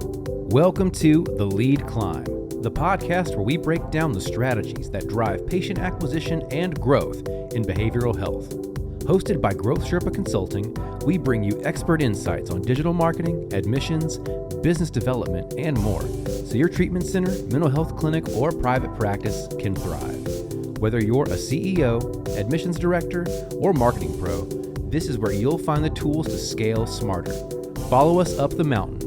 Welcome to The Lead Climb, the podcast where we break down the strategies that drive patient acquisition and growth in behavioral health. Hosted by Growth Sherpa Consulting, we bring you expert insights on digital marketing, admissions, business development, and more, so your treatment center, mental health clinic, or private practice can thrive. Whether you're a CEO, admissions director, or marketing pro, this is where you'll find the tools to scale smarter. Follow us up the mountain.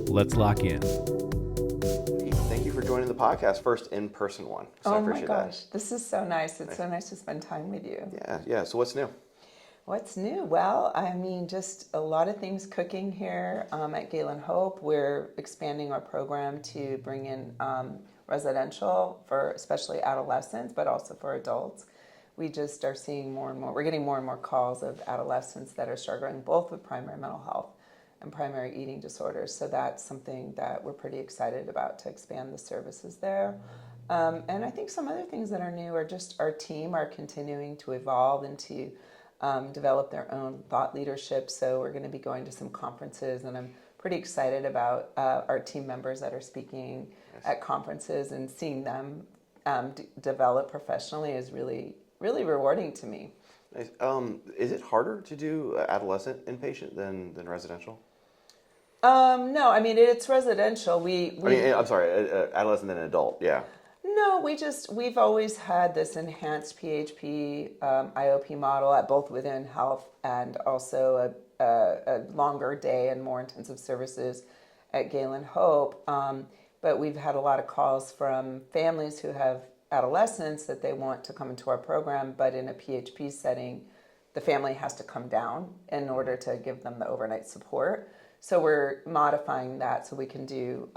Let's lock in. Thank you for joining the podcast, first in-person one. So oh my gosh, this is so nice. It's so nice to spend time with you. Yeah. So what's new? What's new? Well, I mean, just a lot of things cooking here at Galen Hope. We're expanding our program to bring in residential for especially adolescents, but also for adults. We just are seeing more and more, we're getting more and more calls of adolescents that are struggling both with primary mental health and primary eating disorders. So that's something that we're pretty excited about, to expand the services there. And I think some other things that are new are just our team are continuing to evolve and to develop their own thought leadership. So we're going to be going to some conferences, and I'm pretty excited about our team members that are speaking at conferences, and seeing them develop professionally is really, really rewarding to me. Nice. Is it harder to do adolescent inpatient than residential? No, I mean, it's residential. I'm sorry, adolescent than adult, yeah. No, we've always had this enhanced PHP, IOP model at both within health and also a longer day and more intensive services at Galen Hope. But we've had a lot of calls from families who have adolescents that they want to come into our program, but in a PHP setting, the family has to come down in order to give them the overnight support. So we're modifying that so we can do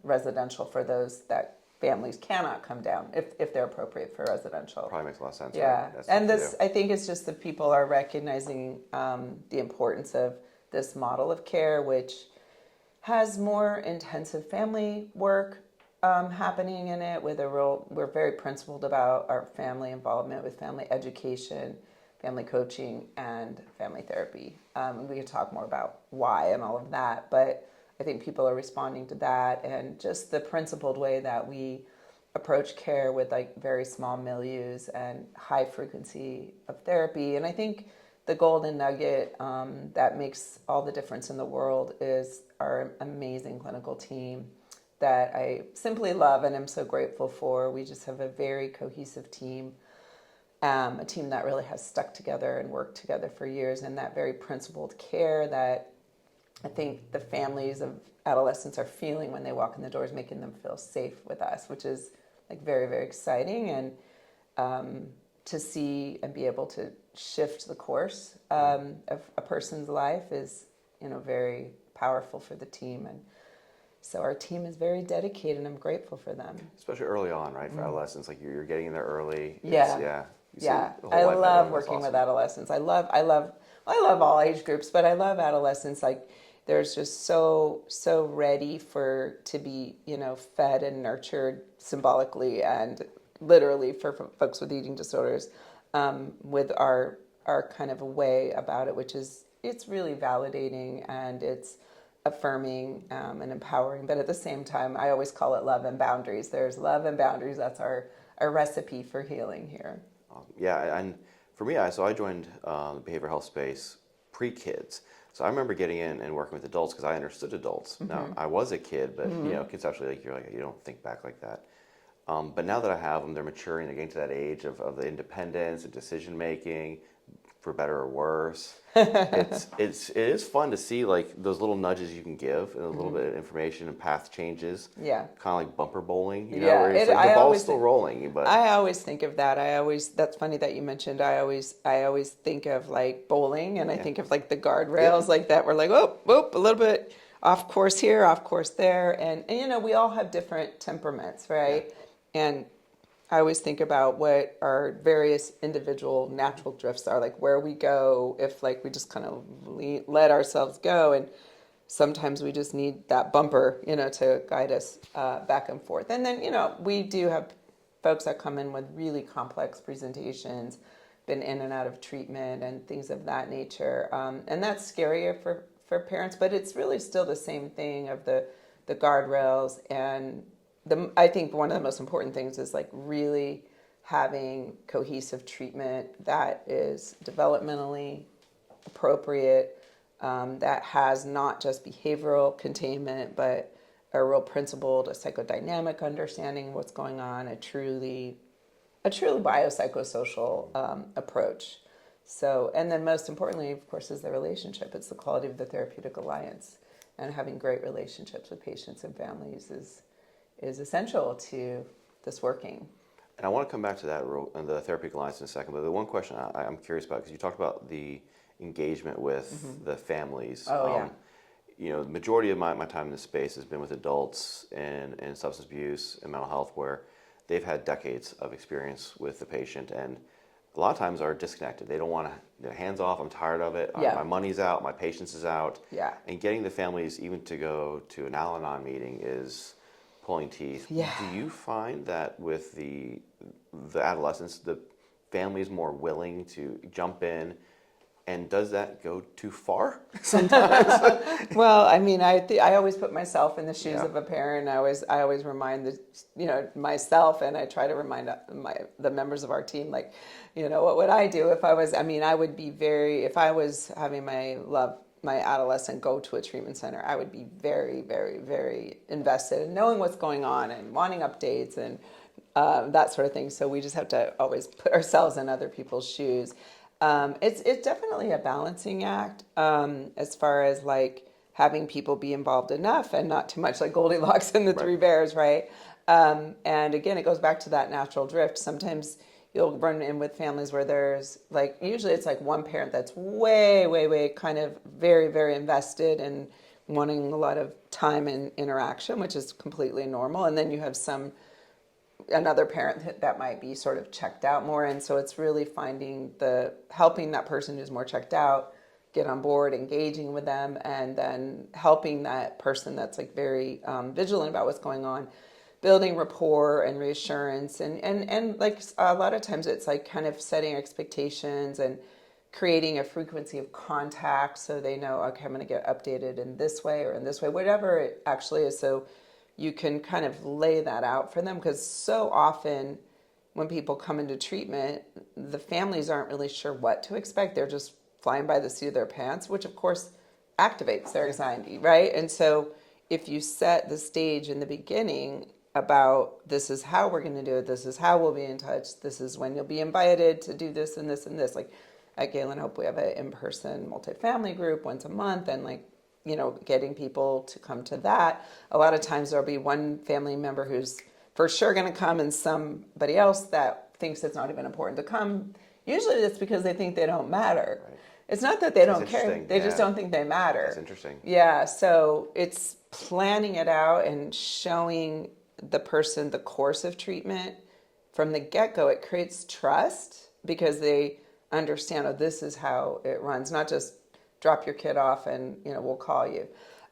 residential for those that families cannot come down if they're appropriate for residential. Probably makes a lot of sense. Yeah, right? and this, I think it's just that people are recognizing the importance of this model of care, which has more intensive family work happening in it, with we're very principled about our family involvement with family education, family coaching, and family therapy. We can talk more about why and all of that, but I think people are responding to that, and just the principled way that we approach care with like very small milieus and high frequency of therapy. And I think the golden nugget that makes all the difference in the world is our amazing clinical team that I simply love and am so grateful for. We just have a very cohesive team, a team that really has stuck together and worked together for years, and that very principled care that I think the families of adolescents are feeling when they walk in the doors, making them feel safe with us, which is like very, very exciting. And to see and be able to shift the course of a person's life is, very powerful for the team. And so our team is very dedicated, and I'm grateful for them. Especially early on, right? For adolescents, like you're getting in there early. Yeah. I love working with adolescents. I love all age groups, but I love adolescents. Like, there's just so ready to be, fed and nurtured symbolically and literally for folks with eating disorders, with our kind of a way about it, which is, it's really validating and it's affirming and empowering. But at the same time, I always call it love and boundaries. There's love and boundaries. That's our recipe for healing here. Yeah, and for me, I joined the behavioral health space pre-kids. So I remember getting in and working with adults because I understood adults. Mm-hmm. Now, I was a kid, but conceptually, you don't think back like that. But now that I have them, they're maturing. They're getting to that age of the independence and decision making, for better or worse. It is fun to see like those little nudges you can give, and a little bit of information and path changes. Yeah. Kind of like bumper bowling, where it's like the ball's still rolling. But I always think of that. that's funny that you mentioned. I always think of like bowling, and I think of like the guardrails like that. We're like, whoop, a little bit off course here, off course there, and we all have different temperaments, right? Yeah. And I always think about what our various individual natural drifts are, like where we go if like we just kind of let ourselves go, and sometimes we just need that bumper, to guide us back and forth. And then, we do have folks that come in with really complex presentations, been in and out of treatment and things of that nature. And that's scarier for parents, but it's really still the same thing of the the guardrails. And I think one of the most important things is like really having cohesive treatment that is developmentally appropriate, that has not just behavioral containment, but a real principled, a psychodynamic understanding of what's going on, a truly biopsychosocial approach. So, and then most importantly, of course, is the relationship. It's the quality of the therapeutic alliance, and having great relationships with patients and families is essential to this working. And I want to come back to that and the therapeutic alliance in a second, but the one question I'm curious about, because you talked about the engagement with the families. The majority of my time in this space has been with adults in substance abuse and mental health, where they've had decades of experience with the patient, and a lot of times are disconnected. They don't want to, hands off, I'm tired of it, my money's out, my patience is out. Yeah. And getting the families even to go to an Al-Anon meeting is pulling teeth. Yeah. Do you find that with the adolescents, the family is more willing to jump in? And does that go too far sometimes? Well, I mean, I always put myself in the shoes of a parent. I always remind myself, and I try to remind the members of our team, like, what would I do if I was? I mean, I would be if I was having my adolescent go to a treatment center, I would be very, very, very invested in knowing what's going on and wanting updates and that sort of thing. So we just have to always put ourselves in other people's shoes. It's definitely a balancing act, as far as like having people be involved enough and not too much, like Goldilocks and the Three Bears, right? And again, it goes back to that natural drift. Sometimes you'll run in with families where there's like, usually it's like one parent that's way, way, way kind of very, very invested and wanting a lot of time and interaction, which is completely normal. And then you have another parent that might be sort of checked out more. And so it's really helping that person who's more checked out get on board, engaging with them, and then helping that person that's like very vigilant about what's going on, building rapport and reassurance. And like a lot of times it's like kind of setting expectations and creating a frequency of contact so they know, okay, I'm going to get updated in this way or in this way, whatever it actually is. So you can kind of lay that out for them, because so often when people come into treatment, the families aren't really sure what to expect. They're just flying by the seat of their pants, which of course activates their anxiety, right? And so if you set the stage in the beginning about this is how we're going to do it, this is how we'll be in touch, this is when you'll be invited to do this and this and this. Like at Galen Hope, we have an in-person multifamily group once a month, and like, getting people to come to that. A lot of times there'll be one family member who's for sure going to come and somebody else that thinks it's not even important to come. Usually it's because they think they don't matter. Right. It's not that they don't care. They just don't think they matter. That's interesting. Yeah. So it's planning it out and showing the person the course of treatment from the get-go. It creates trust because they understand, this is how it runs, not just drop your kid off and we'll call you.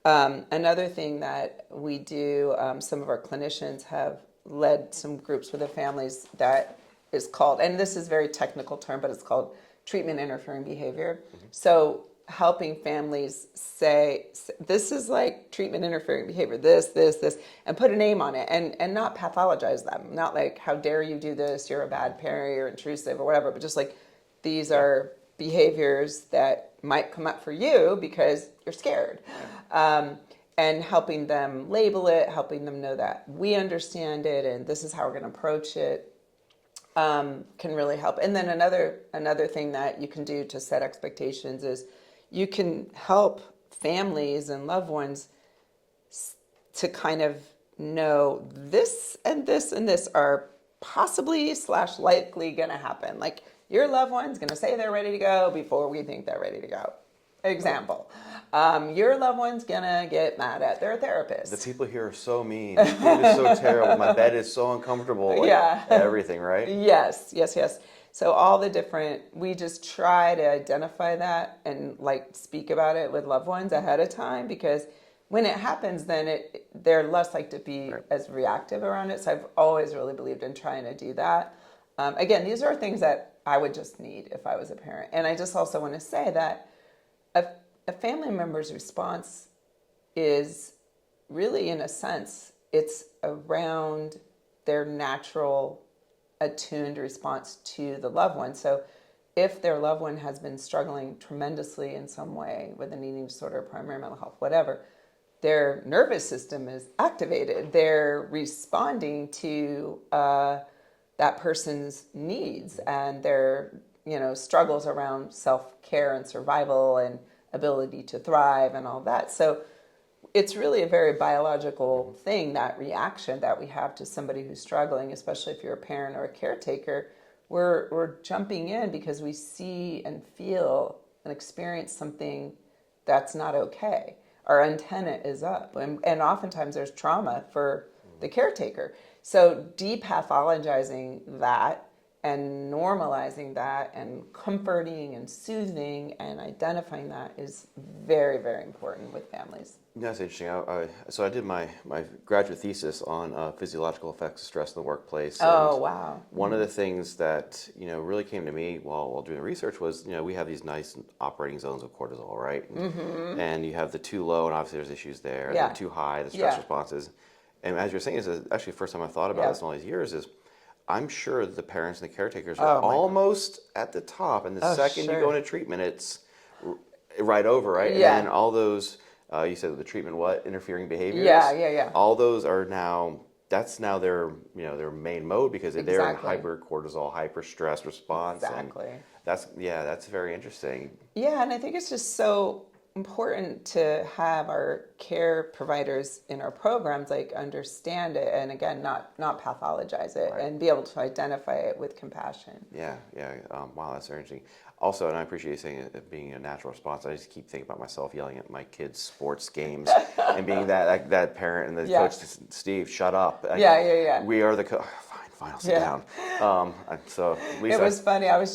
Another thing that we do, some of our clinicians have led some groups with the families that is called, and this is a very technical term, but it's called treatment interfering behavior. Mm-hmm. So helping families say, this is like treatment interfering behavior, this, and put a name on it, and not pathologize them. Not like, how dare you do this, you're a bad parent, you're intrusive or whatever, but just like, these are behaviors that might come up for you because you're scared. And helping them label it, helping them know that we understand it and this is how we're going to approach it, can really help. And then another thing that you can do to set expectations is you can help families and loved ones to kind of know this and this and this are possibly / likely going to happen. Like, your loved one's going to say they're ready to go before we think they're ready to go. Example. Your loved one's going to get mad at their therapist. The people here are so mean. The food is so terrible. My bed is so uncomfortable. Everything, right? Yes. So all the different, we just try to identify that and like speak about it with loved ones ahead of time, because when it happens, then they're less likely to be as reactive around it. So I've always really believed in trying to do that. Again, these are things that I would just need if I was a parent. And I just also want to say that a family member's response is really, in a sense, it's around their natural attuned response to the loved one. So if their loved one has been struggling tremendously in some way with an eating disorder, primary mental health, whatever, their nervous system is activated. They're responding to that person's needs and their, struggles around self-care and survival and ability to thrive and all that. So it's really a very biological thing, that reaction that we have to somebody who's struggling, especially if you're a parent or a caretaker. We're jumping in because we see and feel and experience something that's not okay. Our antenna is up, and oftentimes there's trauma for the caretaker. So depathologizing that and normalizing that and comforting and soothing and identifying that is very, very important with families. That's interesting. So I did my graduate thesis on physiological effects of stress in the workplace. Oh, wow. One of the things that, really came to me while doing the research was, we have these nice operating zones of cortisol, right? And you have the too low, and obviously there's issues there. Yeah. And the too high, the stress responses. And as you're saying, is actually the first time I thought about this in all these years is, I'm sure the parents and the caretakers are almost at the top. And the second you go into treatment, it's right over, right? Yeah. And then all those, you said the treatment, interfering behaviors? Yeah. All those are now, that's now their, their main mode because they're in hyper-cortisol, hyper-stress response. Exactly. And that's very interesting. Yeah, and I think it's just so important to have our care providers in our programs understand it, and again, not pathologize it, and be able to identify it with compassion. Yeah. Wow, that's very interesting. Also, and I appreciate you saying it being a natural response. I just keep thinking about myself yelling at my kids' sports games and being that parent and the coach. Steve, shut up. We are the coach. Fine, I'll sit down. So Lisa, it was funny. I was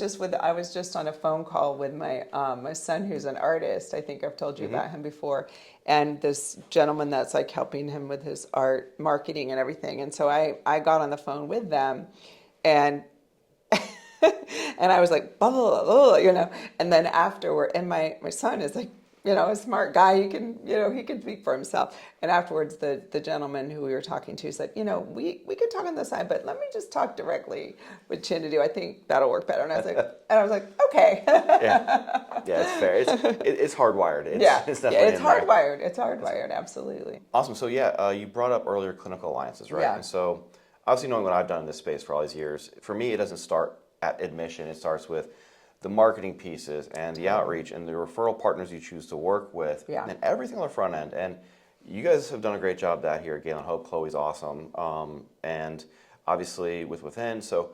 just on a phone call with my my son, who's an artist. I think I've told you about him before, and this gentleman that's helping him with his art marketing and everything. And so I got on the phone with them, and and I was like, blah, blah, blah, blah, and then afterward, and my son is a smart guy. He can speak for himself. And afterwards, the gentleman who we were talking to said, we could talk on the side, but let me just talk directly with Chinadu. I think that'll work better. And I was like, okay. Yeah, it's fair. It's hardwired. It's hardwired. It's hardwired. Absolutely. Awesome. So you brought up earlier clinical alliances, right? Yeah. And so obviously knowing what I've done in this space for all these years, for me, it doesn't start at admission. It starts with the marketing pieces and the outreach and the referral partners you choose to work with, and everything on the front end. And you guys have done a great job of that here at Galen Hope. Chloe's awesome, and obviously with Within. So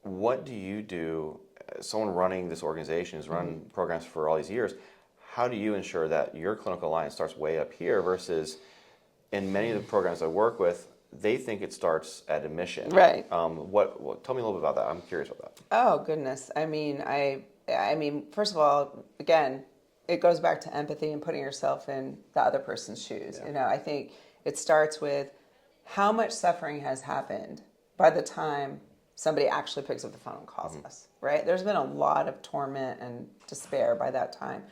what do you do? Someone running this organization has run programs for all these years. How do you ensure that your clinical alliance starts way up here versus in many of the programs I work with, they think it starts at admission. Right. Tell me a little bit about that. I'm curious about that. Oh, goodness. I mean, first of all, again, it goes back to empathy and putting yourself in the other person's shoes. I think it starts with how much suffering has happened by the time somebody actually picks up the phone and calls us, right? There's been a lot of torment and despair by that time.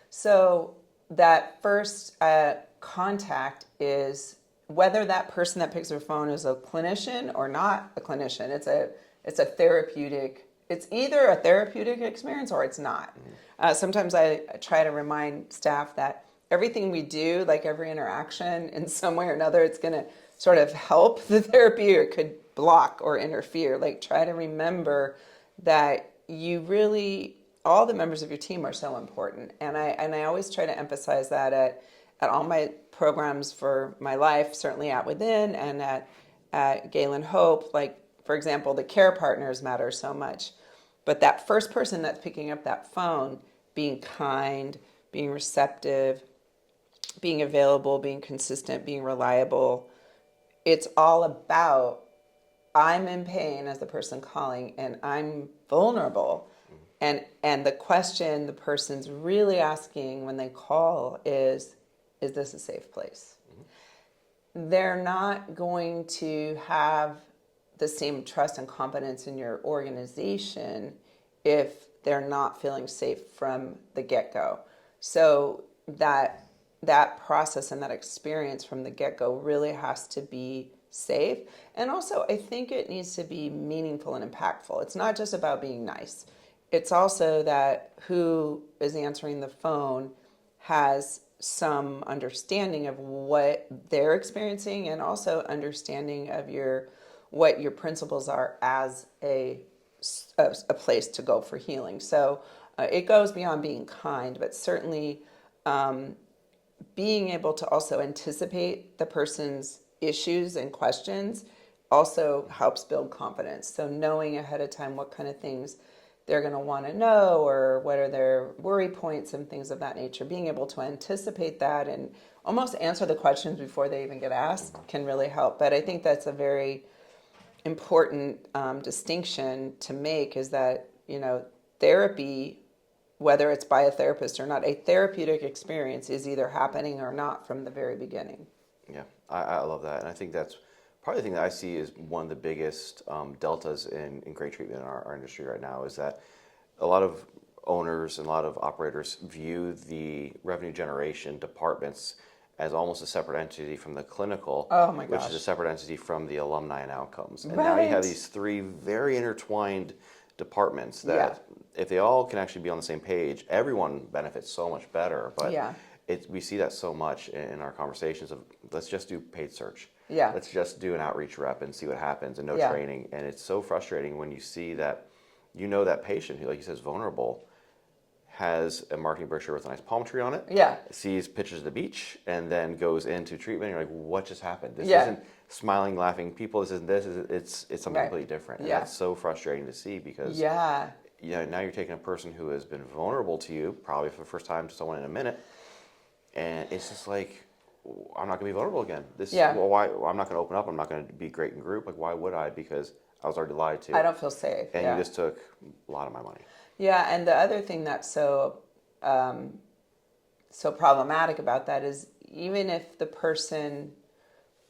So that first contact is whether that person that picks their phone is a clinician or not a clinician. It's a therapeutic. It's either a therapeutic experience or it's not. Sometimes I try to remind staff that everything we do, like every interaction in some way or another, it's going to sort of help the therapy or it could block or interfere. Try to remember that you really, all the members of your team are so important. And I always try to emphasize that at all my programs for my life, certainly at Within and at Galen Hope. For example, the care partners matter so much. But that first person that's picking up that phone, being kind, being receptive, being available, being consistent, being reliable, it's all about, I'm in pain as the person calling and I'm vulnerable. And the question the person's really asking when they call is this a safe place? They're not going to have the same trust and confidence in your organization if they're not feeling safe from the get-go. So that that process and that experience from the get-go really has to be safe. And also, I think it needs to be meaningful and impactful. It's not just about being nice. It's also that who is answering the phone has some understanding of what they're experiencing, and also understanding of what your principles are as a place to go for healing. So it goes beyond being kind, but certainly being able to also anticipate the person's issues and questions also helps build confidence. So knowing ahead of time what kind of things they're going to want to know, or what are their worry points and things of that nature, being able to anticipate that and almost answer the questions before they even get asked can really help. But I think that's a very important distinction to make, is that, therapy, whether it's by a therapist or not, a therapeutic experience is either happening or not from the very beginning. Yeah, I love that. And I think that's probably the thing that I see is one of the biggest deltas in great treatment in our industry right now, is that a lot of owners and a lot of operators view the revenue generation departments as almost a separate entity from the clinical, which is a separate entity from the alumni and outcomes. And now you have these three very intertwined departments that if they all can actually be on the same page, everyone benefits so much better. But we see that so much in our conversations of, let's just do paid search. Yeah. Let's just do an outreach rep and see what happens, and no training. And it's so frustrating when you see that, that patient who, like you said, is vulnerable, has a marketing brochure with a nice palm tree on it, sees pictures of the beach, and then goes into treatment. You're like, what just happened? This isn't smiling, laughing people. This isn't this. It's something completely different. And that's so frustrating to see, because now you're taking a person who has been vulnerable to you, probably for the first time to someone in a minute, and it's just like, I'm not going to be vulnerable again. Why? I'm not going to open up. I'm not going to be great in group. Like, why would I? Because I was already lied to. I don't feel safe. And you just took a lot of my money. Yeah, and the other thing that's so problematic about that is, even if the person,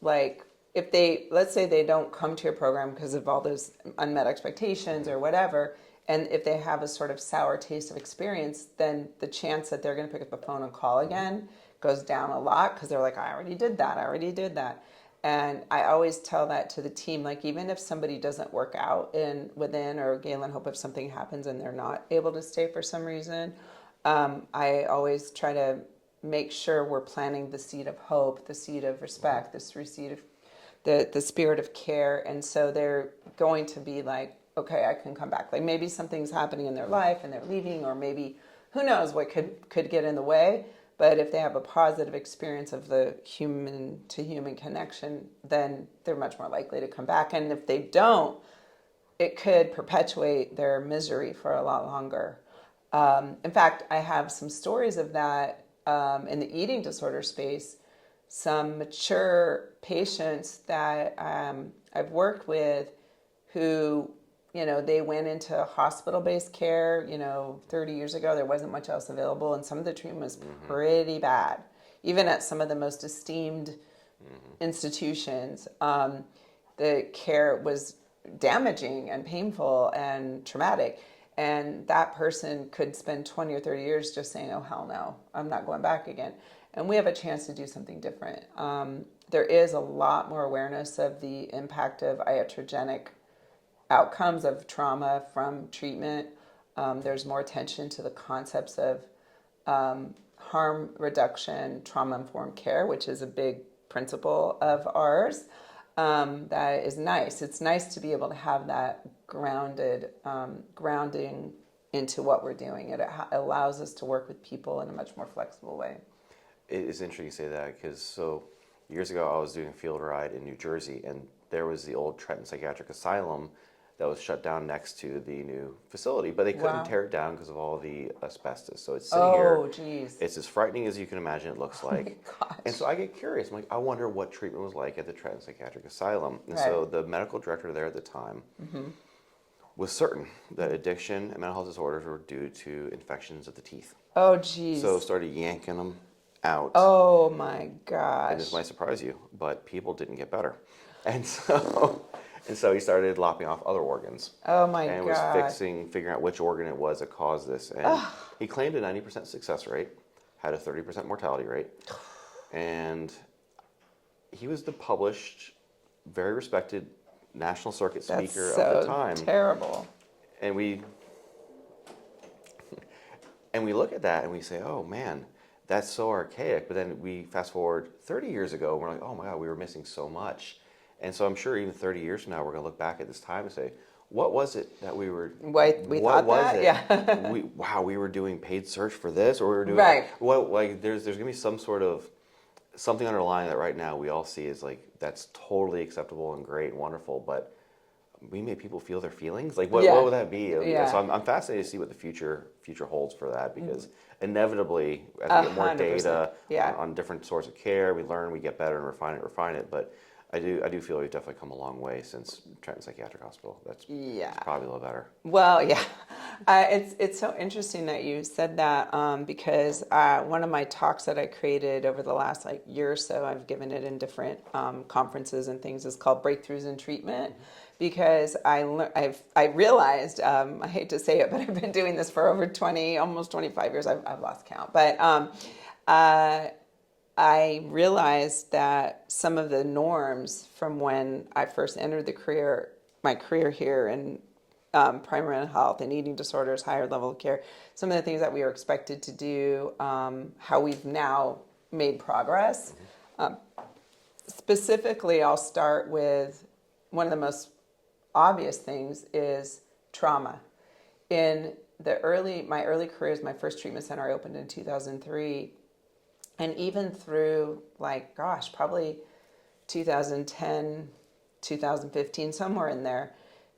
if they, let's say they don't come to your program because of all those unmet expectations or whatever, and if they have a sort of sour taste of experience, then the chance that they're going to pick up the phone and call again goes down a lot, because they're like, I already did that. And I always tell that to the team, like, even if somebody doesn't work out within, or Galen Hope, if something happens and they're not able to stay for some reason, I always try to make sure we're planting the seed of hope, the seed of respect, the seed of the spirit of care. And so they're going to be like, okay, I can come back. Like, maybe something's happening in their life and they're leaving, or maybe who knows what could get in the way. But if they have a positive experience of the human to human connection, then they're much more likely to come back. And if they don't, it could perpetuate their misery for a lot longer. In fact, I have some stories of that in the eating disorder space. Some mature patients that I've worked with who, they went into hospital-based care, 30 years ago. There wasn't much else available, and some of the treatment was pretty bad. Even at some of the most esteemed institutions, the care was damaging and painful and traumatic. And that person could spend 20 or 30 years just saying, oh, hell no, I'm not going back again. And we have a chance to do something different. There is a lot more awareness of the impact of iatrogenic outcomes of trauma from treatment. There's more attention to the concepts of harm reduction, trauma-informed care, which is a big principle of ours. That is nice. It's nice to be able to have that grounding into what we're doing. It allows us to work with people in a much more flexible way. It's interesting you say that, because years ago I was doing a field ride in New Jersey, and there was the old Trenton Psychiatric Asylum that was shut down next to the new facility, but they couldn't tear it down because of all the asbestos. So it's sitting here. Geez. It's as frightening as you can imagine it looks like. Oh my gosh. And so I get curious. I'm like, I wonder what treatment was like at the Trenton Psychiatric Asylum. And so the medical director there at the time was certain that addiction and mental health disorders were due to infections of the teeth. Oh, geez. So started yanking them out. Oh, my gosh. And this might surprise you, but people didn't get better. And so he started lopping off other organs. Oh my God. And was figuring out which organ it was that caused this. And he claimed a 90% success rate. had a 30% mortality rate. And he was the published, very respected national circuit speaker of the time. Terrible. And we look at that and we say, oh man, that's so archaic. But then we fast forward 30 years ago, and we're like, oh my God, we were missing so much. And so I'm sure even 30 years from now, we're going to look back at this time and say, what was it that we were? We thought was that? it? Yeah. We were doing paid search for this, or we were doing right. There's going to be some sort of something underlying that right now we all see is like that's totally acceptable and great and wonderful, but we made people feel their feelings. Like what would that be? Yeah. So I'm fascinated to see what the future holds for that, because inevitably as we get more data on different sorts of care, we learn, we get better and refine it. But I do feel we've definitely come a long way since Trenton Psychiatric Hospital. That's probably a little better. Well, yeah. It's so interesting that you said that because one of my talks that I created over the last year or so, I've given it in different conferences and things, is called Breakthroughs in Treatment. Because I realized, I hate to say it, but I've been doing this for over 20, almost 25 years. I've lost count. But I realized that some of the norms from when I first entered my career here in primary mental health and eating disorders, higher level of care, some of the things that we were expected to do, how we've now made progress. Specifically, I'll start with one of the most obvious things is trauma. In my early careers, my first treatment center I opened in 2003. And even through probably 2010, 2015, somewhere in there,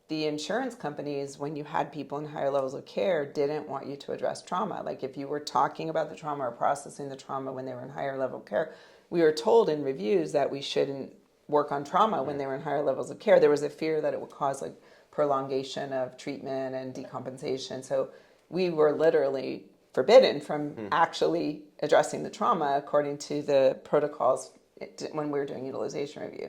the insurance companies, when you had people in higher levels of care, didn't want you to address trauma. Like if you were talking about the trauma or processing the trauma when they were in higher level of care, we were told in reviews that we shouldn't work on trauma when they were in higher levels of care. There was a fear that it would cause prolongation of treatment and decompensation. So we were literally forbidden from actually addressing the trauma according to the protocols when we were doing utilization review.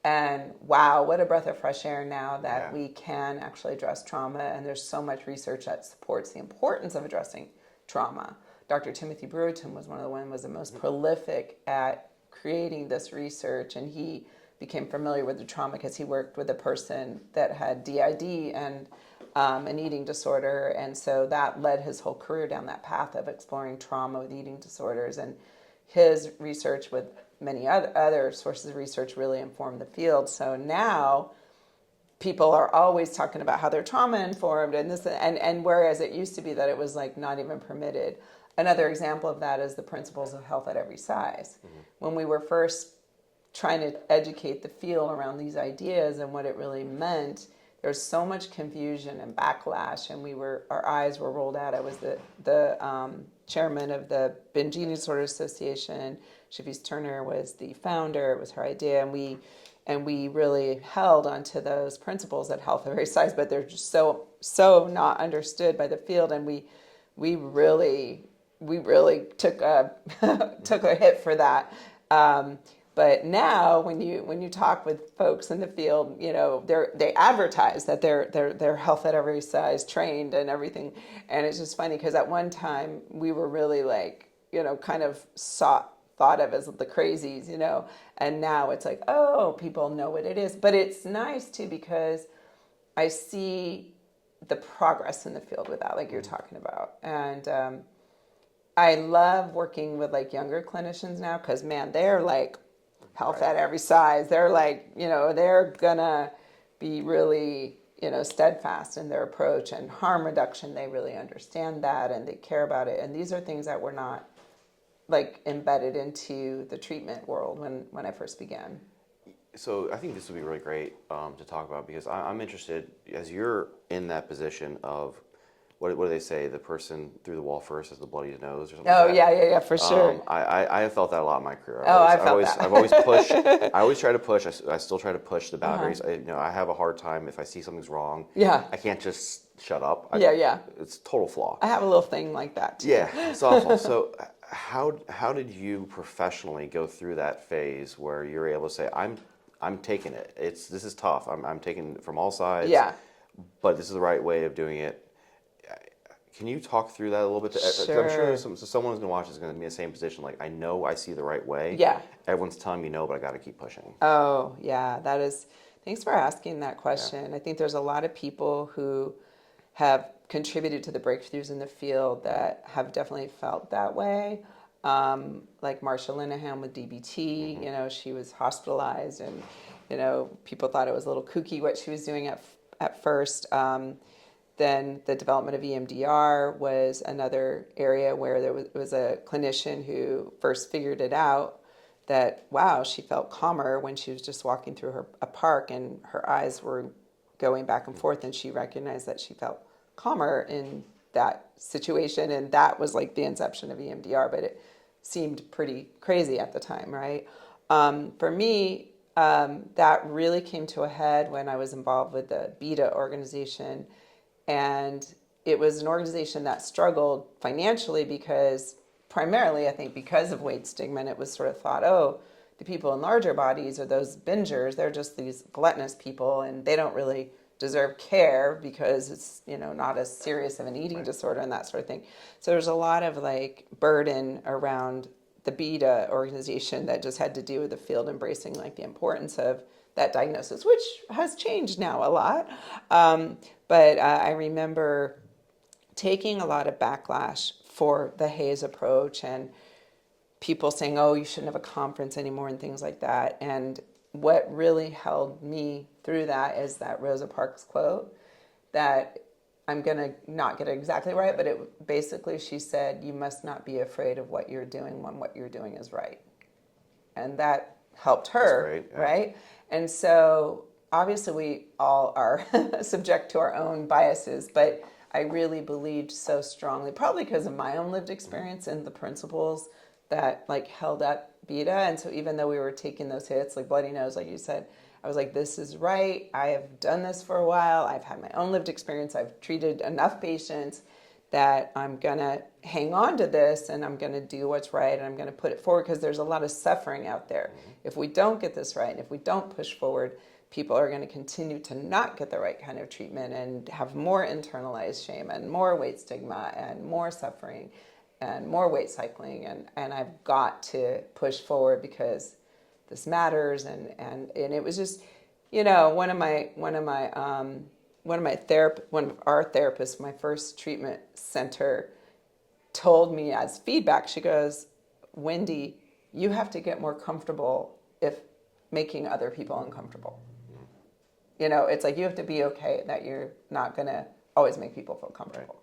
And wow, what a breath of fresh air now that we can actually address trauma. And there's so much research that supports the importance of addressing trauma. Dr. Timothy Brewerton was was the most prolific at creating this research, and he became familiar with the trauma because he worked with a person that had DID and an eating disorder, and so that led his whole career down that path of exploring trauma with eating disorders. And his research with many other sources of research really informed the field. So now people are always talking about how they're trauma informed and whereas it used to be that it was not even permitted. Another example of that is the principles of health at every size. When we were first trying to educate the field around these ideas and what it really meant, there's so much confusion and backlash, and our eyes were rolled out. I was the chairman of the Binge Eating Disorder Association. Shafice Turner was the founder. It was her idea, and we really held onto those principles at health at every size. But they're just so not understood by the field, and we really took a hit for that. But now, when you talk with folks in the field, they advertise that they're health at every size trained and everything, and it's just funny because at one time we were really kind of thought of as the crazies, and now it's people know what it is. But it's nice too because I see the progress in the field with that, like you're talking about, and I love working with younger clinicians now because man, they're health at every size. They're they're gonna be really, steadfast in their approach, and harm reduction. They really understand that and they care about it. And these are things that were not embedded into the treatment world when I first began. So I think this would be really great to talk about because I'm interested, as you're in that position of, what do they say? The person through the wall first has the bloodiest nose, or something. Oh, like that. Yeah, for sure. I have felt that a lot in my career. I've always pushed. I always try to push. I still try to push the boundaries. I have a hard time if I see something's wrong. Yeah. I can't just shut up. It's a total flaw. I have a little thing like that too. Yeah, it's awful. So how did you professionally go through that phase where you're able to say, I'm taking it. This is tough. I'm taking it from all sides. Yeah. But this is the right way of doing it. Can you talk through that a little bit? Sure. I'm sure someone who's going to watch is going to be in the same position. Like, I know I see the right way. Yeah. Everyone's telling me no, but I got to keep pushing. Oh, yeah. Thanks for asking that question. I think there's a lot of people who have contributed to the breakthroughs in the field that have definitely felt that way. Like Marsha Linehan with DBT, you know, she was hospitalized and, you know, people thought it was a little kooky what she was doing at first. Then the development of EMDR was another area where there was a clinician who first figured it out that, wow, she felt calmer when she was just walking through a park and her eyes were going back and forth, and she recognized that she felt calmer in that situation. And that was like the inception of EMDR, but it seemed pretty crazy at the time, right? For me, that really came to a head when I was involved with the BETA organization. And it was an organization that struggled financially because, primarily, I think, because of weight stigma. And it was sort of thought, oh, the people in larger bodies are those bingers. They're just these gluttonous people, and they don't really deserve care because it's, you know, not as serious of an eating disorder and that sort of thing. So there's a lot of like burden around the BETA organization that just had to do with the field embracing like the importance of that diagnosis, which has changed now a lot. But I remember taking a lot of backlash for the HAES approach and people saying, oh, you shouldn't have a conference anymore and things like that. And what really held me through that is that Rosa Parks quote that I'm going to not get it exactly right, but it basically, she said, you must not be afraid of what you're doing when what you're doing is right. And that helped her, right? And so obviously we all are subject to our own biases, but I really believed so strongly, probably because of my own lived experience and the principles that like held up BETA. And so even though we were taking those hits, like bloody nose, like you said, I was like, this is right. I have done this for a while. I've had my own lived experience. I've treated enough patients that I'm going to hang on to this and I'm going to do what's right and I'm going to put it forward because there's a lot of suffering out there. If we don't get this right and if we don't push forward, people are going to continue to not get the right kind of treatment and have more internalized shame and more weight stigma and more suffering and more weight cycling. And I've got to push forward because this matters. And it was just, you know, one of our therapists, my first treatment center, told me as feedback, she goes, Wendy, you have to get more comfortable if making other people uncomfortable. You know, it's like you have to be okay that you're not going to always make people feel comfortable. Right.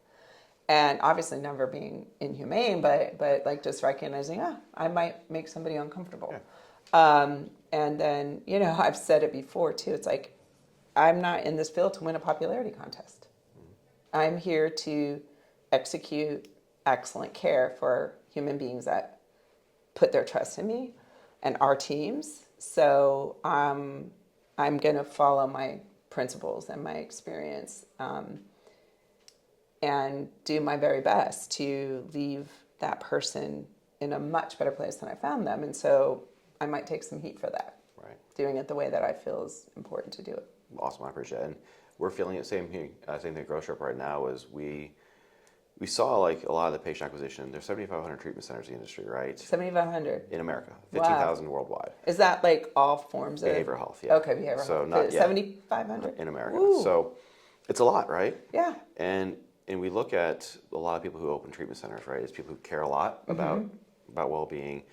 And obviously never being inhumane, but like just recognizing, I might make somebody uncomfortable. Yeah. And then, you know, I've said it before too. It's like, I'm not in this field to win a popularity contest. I'm here to execute excellent care for human beings that put their trust in me and our teams. So I'm going to follow my principles and my experience and do my very best to leave that person in a much better place than I found them. And so I might take some heat for that. Right. Doing it the way that I feel is important to do it. Awesome, I appreciate it. And we're feeling it same thing at Growth Shop right now is we saw like a lot of the patient acquisition. There's 7,500 treatment centers in the industry, right? 7,500 in America, 15,000 worldwide. Is that like all forms of behavioral health? Yeah. Okay, behavioral health. So not 7,500 in America. Ooh. So it's a lot, right? Yeah. And we look at a lot of people who open treatment centers, right? It's people who care a lot about well-being,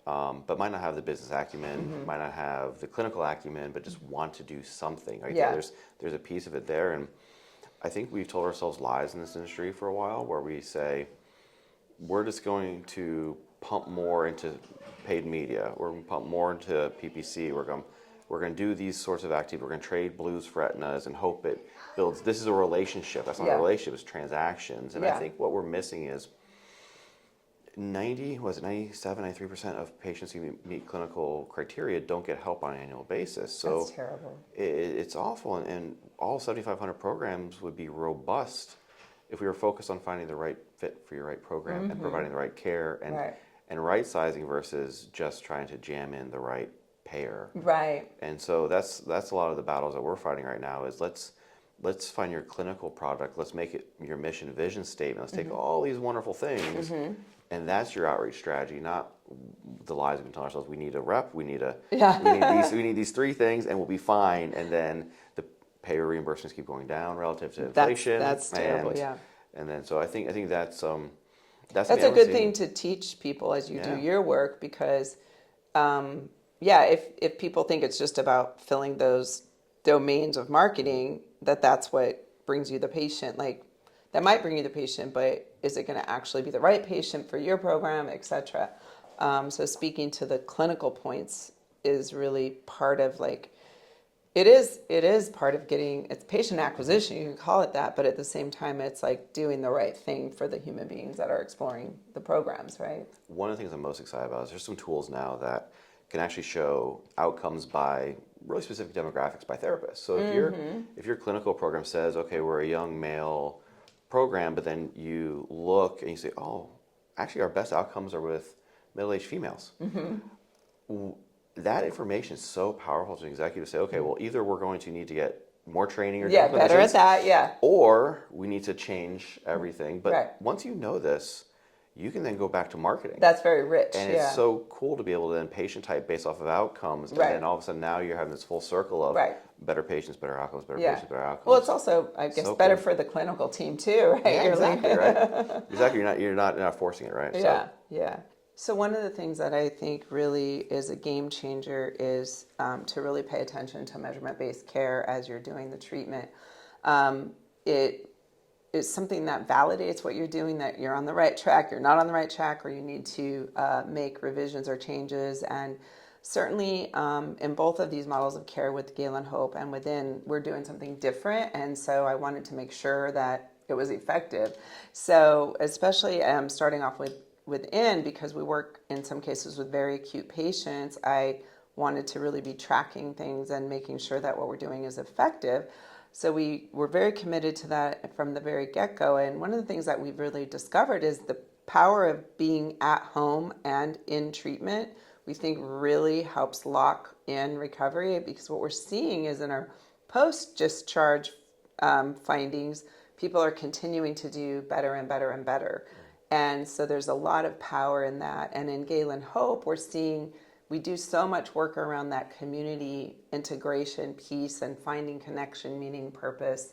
but might not have the business acumen, might not have the clinical acumen, but just want to do something. Right? Yeah. There's a piece of it there, and I think we've told ourselves lies in this industry for a while, where we say we're just going to pump more into paid media, we're going to pump more into PPC, we're going to do these sorts of activities, we're going to trade blues for Aetnas and hope it builds. This is a relationship. That's not a relationship. It's transactions, and I think what we're missing is 93% of patients who meet clinical criteria don't get help on an annual basis. So that's terrible. It's awful, and all 7,500 programs would be robust if we were focused on finding the right fit for your right program and providing the right care and right sizing versus just trying to jam in the right payer. Right. And so that's a lot of the battles that we're fighting right now is let's let's find your clinical product. Let's make it your mission vision statement. Let's take all these wonderful things, and that's your outreach strategy, not the lies we've been telling ourselves. We need a rep. We need we need these three things, and we'll be fine. And then the payer reimbursements keep going down relative to inflation. That's terrible. And then so I think that's a good thing to teach people as you do your work, because if people think it's just about filling those domains of marketing, that's what brings you the patient. Like, that might bring you the patient, but is it going to actually be the right patient for your program, etc.? So speaking to the clinical points is really part of, like, it is part of it's patient acquisition, you can call it that, but at the same time, it's like doing the right thing for the human beings that are exploring the programs, right? One of the things I'm most excited about is there's some tools now that can actually show outcomes by really specific demographics by therapists. So if your clinical program says, okay, we're a young male program, but then you look and you say, oh, actually our best outcomes are with middle-aged females. That information is so powerful to an executive to say, okay, well, either we're going to need to get more training or better at that, or we need to change everything. But once you know this, you can then go back to marketing. That's very rich. And it's so cool to be able to then patient type based off of outcomes. And then all of a sudden now you're having this full circle of better patients, better outcomes, better patients, better outcomes. Well, it's also, I guess, so better for the clinical team too, right? Yeah, exactly, right? Exactly. You're not forcing it, right? Yeah. So one of the things that I think really is a game changer is to really pay attention to measurement-based care as you're doing the treatment. It is something that validates what you're doing, that you're on the right track, you're not on the right track, or you need to make revisions or changes. And certainly in both of these models of care with Galen Hope and within, we're doing something different. And so I wanted to make sure that it was effective. So especially starting off within, because we work in some cases with very acute patients, I wanted to really be tracking things and making sure that what we're doing is effective. So we were very committed to that from the very get-go. And one of the things that we've really discovered is the power of being at home and in treatment, we think really helps lock in recovery, because what we're seeing is in our post-discharge findings, people are continuing to do better and better and better. And so there's a lot of power in that. And in Galen Hope, we're seeing we do so much work around that community integration piece and finding connection, meaning, purpose,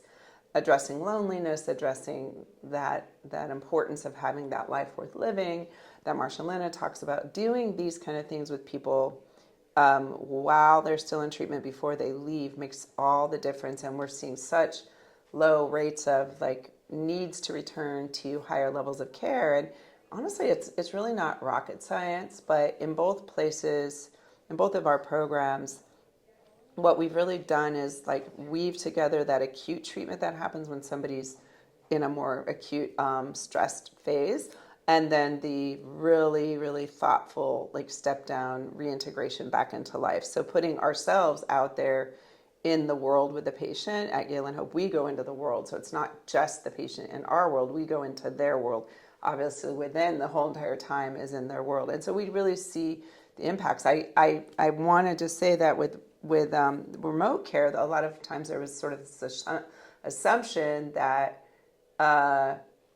addressing loneliness, addressing that importance of having that life worth living that Marsha Lena talks about, doing these kind of things with people while they're still in treatment before they leave makes all the difference. And we're seeing such low rates of like needs to return to higher levels of care. And honestly, it's really not rocket science, but in both places, in both of our programs, what we've really done is like weave together that acute treatment that happens when somebody's in a more acute stressed phase, and then the really, really thoughtful like step down reintegration back into life. So putting ourselves out there in the world with the patient. At Galen Hope, we go into the world. So it's not just the patient in our world, we go into their world. Obviously within the whole entire time is in their world. And so we really see the impacts. I wanted to say that with remote care, a lot of times there was sort of this assumption that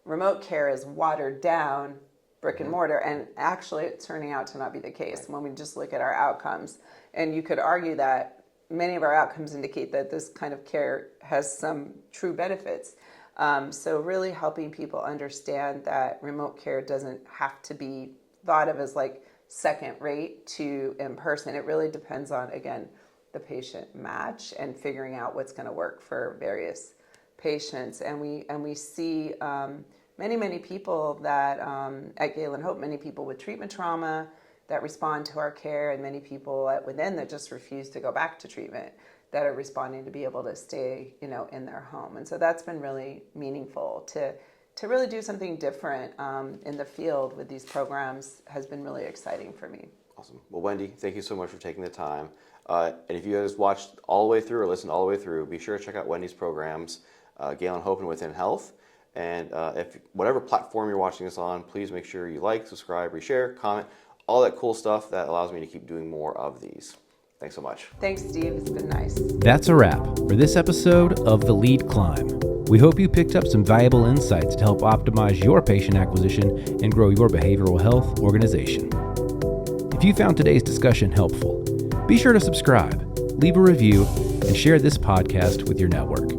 remote care is watered down brick and mortar, and actually it's turning out to not be the case when we just look at our outcomes. And you could argue that many of our outcomes indicate that this kind of care has some true benefits. So really helping people understand that remote care doesn't have to be thought of as like second rate to in person. It really depends on, again, the patient match and figuring out what's going to work for various patients. And we see many people that at Galen Hope, many people with treatment trauma that respond to our care, and many people within that just refuse to go back to treatment, that are responding to be able to stay, in their home. And so that's been really meaningful to really do something different in the field with these programs has been really exciting for me. Awesome. Well, Wendy, thank you so much for taking the time. And if you guys watched all the way through or listened all the way through, be sure to check out Wendy's programs, Galen Hope and Within Health. And if whatever platform you're watching this on, please make sure you like, subscribe, reshare, comment, all that cool stuff that allows me to keep doing more of these. Thanks so much. Thanks, Steve. It's been nice. That's a wrap for this episode of The Lead Climb. We hope you picked up some valuable insights to help optimize your patient acquisition and grow your behavioral health organization. If you found today's discussion helpful, be sure to subscribe, leave a review, and share this podcast with your network.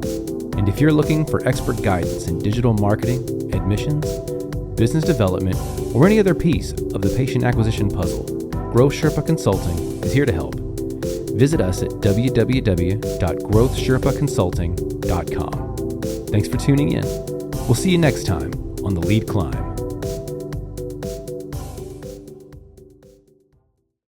And if you're looking for expert guidance in digital marketing, admissions, business development, or any other piece of the patient acquisition puzzle, Growth Sherpa Consulting is here to help. Visit us at www.growthsherpaconsulting.com. Thanks for tuning in. We'll see you next time on The Lead Climb.